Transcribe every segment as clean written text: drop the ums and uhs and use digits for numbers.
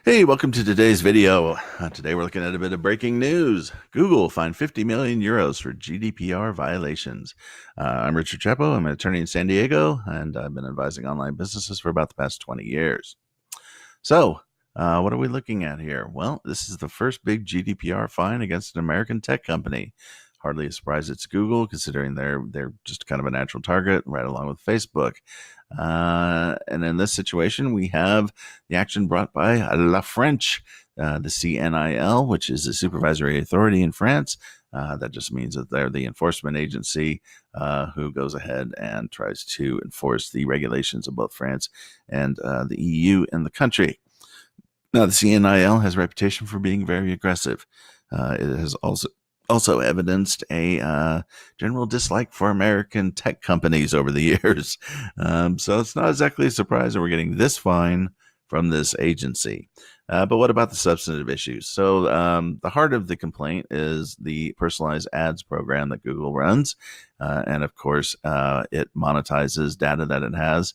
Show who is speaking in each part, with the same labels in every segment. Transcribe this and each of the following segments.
Speaker 1: Hey, welcome to today's video. Today we're looking at a bit of breaking news. Google fined 50 million euros for GDPR violations. I'm Richard Chapo. I'm an attorney in San Diego, and I've been advising online businesses for about the past 20 years. So, what are we looking at here? Well, this is the first big GDPR fine against an American tech company. Hardly a surprise it's Google, considering they're just kind of a natural target, right along with Facebook. And in this situation, we have the action brought by La French, the CNIL, which is the supervisory authority in France. That just means that they're the enforcement agency who goes ahead and tries to enforce the regulations of both France and the EU in the country. Now, the CNIL has a reputation for being very aggressive. It has also evidenced a general dislike for American tech companies over the years. So it's not exactly a surprise that we're getting this fine from this agency. But what about the substantive issues? So the heart of the complaint is the personalized ads program that Google runs. And of course, it monetizes data that it has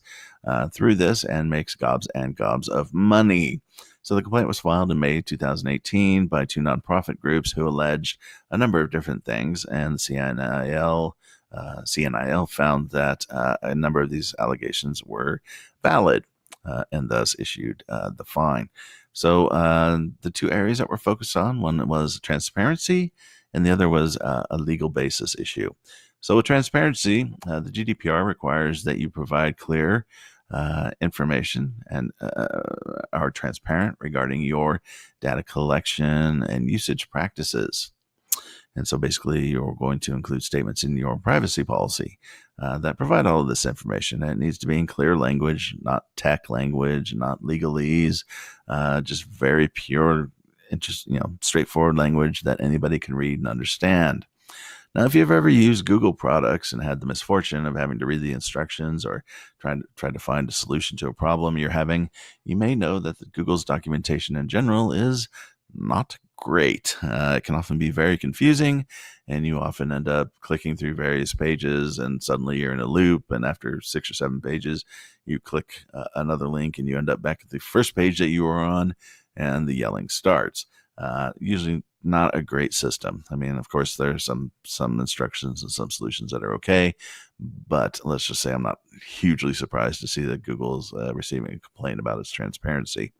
Speaker 1: through this and makes gobs and gobs of money. So the complaint was filed in May 2018 by two nonprofit groups who alleged a number of different things, and the CNIL found that a number of these allegations were valid and thus issued the fine. So the two areas that were focused on, one was transparency and the other was a legal basis issue. So with transparency, the GDPR requires that you provide clear information and are transparent regarding your data collection and usage practices. And so basically, you're going to include statements in your privacy policy that provide all of this information. And it needs to be in clear language, not tech language, not legalese, just very pure, straightforward language that anybody can read and understand. Now, if you've ever used Google products and had the misfortune of having to read the instructions or try to find a solution to a problem you're having, you may know that Google's documentation in general is not great. It can often be very confusing, and you often end up clicking through various pages, and suddenly you're in a loop. And after 6 or 7 pages, you click another link, and you end up back at the first page that you were on, and the yelling starts. Usually not a great system. I mean, of course, there are some instructions and some solutions that are okay, but let's just say I'm not hugely surprised to see that Google's receiving a complaint about its transparency.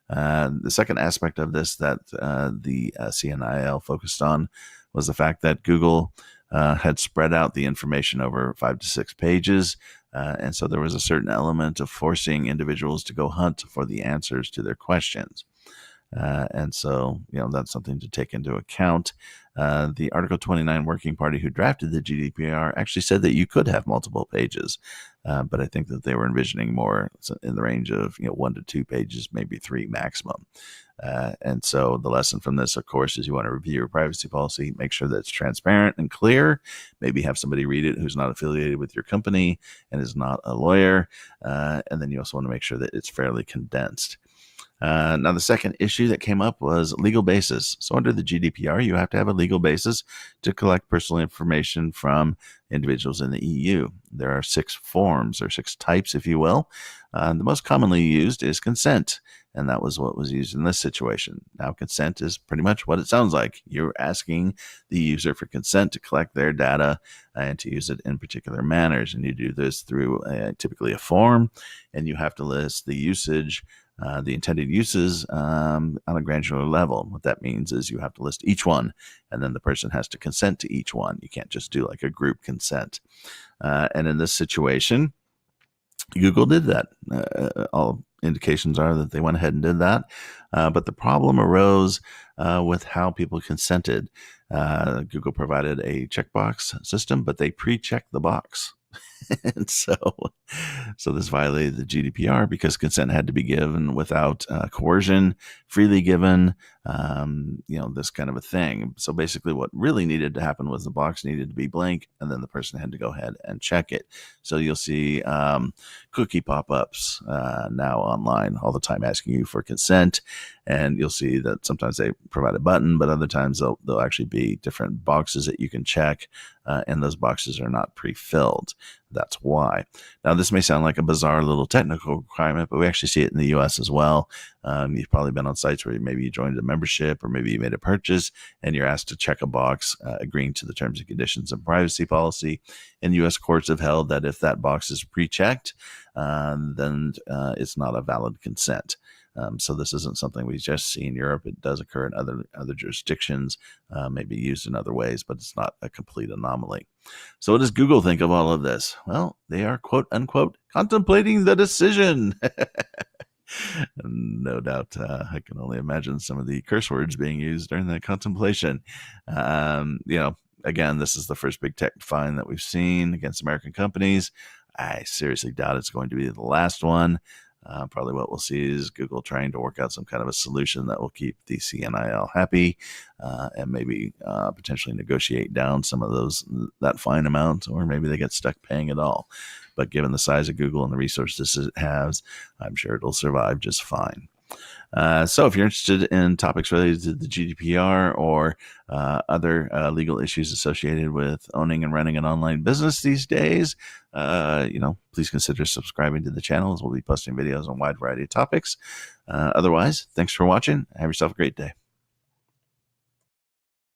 Speaker 1: The second aspect of this that the CNIL focused on was the fact that Google had spread out the information over 5 to 6 pages. And so there was a certain element of forcing individuals to go hunt for the answers to their questions. And so, that's something to take into account. The Article 29 Working Party who drafted the GDPR actually said that you could have multiple pages, but I think that they were envisioning more in the range of 1 to 2 pages, maybe 3 maximum. And so the lesson from this, of course, is you want to review your privacy policy, make sure that it's transparent and clear, maybe have somebody read it who's not affiliated with your company and is not a lawyer. And then you also want to make sure that it's fairly condensed. Now, the second issue that came up was legal basis. So under the GDPR, you have to have a legal basis to collect personal information from individuals in the EU. There are 6 forms or 6 types, if you will. The most commonly used is consent, and that was what was used in this situation. Now, consent is pretty much what it sounds like. You're asking the user for consent to collect their data and to use it in particular manners, and you do this through typically a form, and you have to list the usage, the intended uses on a granular level. What that means is you have to list each one, and then the person has to consent to each one. You can't just do like a group consent. And in this situation, Google did that. All indications are that they went ahead and did that. But the problem arose with how people consented. Google provided a checkbox system, but they pre-checked the box. And so this violated the GDPR because consent had to be given without coercion, freely given, this kind of a thing. So basically what really needed to happen was the box needed to be blank, and then the person had to go ahead and check it. So you'll see cookie pop-ups now online all the time asking you for consent, and you'll see that sometimes they provide a button, but other times they'll actually be different boxes that you can check, and those boxes are not pre-filled. That's why. Now, this may sound like a bizarre little technical requirement, but we actually see it in the US as well. You've probably been on sites where maybe you joined a membership or maybe you made a purchase and you're asked to check a box agreeing to the terms and conditions and privacy policy. And US courts have held that if that box is pre-checked, then it's not a valid consent. So this isn't something we just see in Europe. It does occur in other jurisdictions, maybe used in other ways, but it's not a complete anomaly. So what does Google think of all of this? Well, they are, quote unquote, contemplating the decision. No doubt, I can only imagine some of the curse words being used during that contemplation. Again, this is the first big tech fine that we've seen against American companies. I seriously doubt it's going to be the last one. Probably what we'll see is Google trying to work out some kind of a solution that will keep the CNIL happy and maybe potentially negotiate down some of that fine amount, or maybe they get stuck paying it all. But given the size of Google and the resources it has, I'm sure it'll survive just fine. So if you're interested in topics related to the GDPR or other legal issues associated with owning and running an online business these days, please consider subscribing to the channel, as we'll be posting videos on a wide variety of topics. Otherwise, thanks for watching. Have yourself a great day.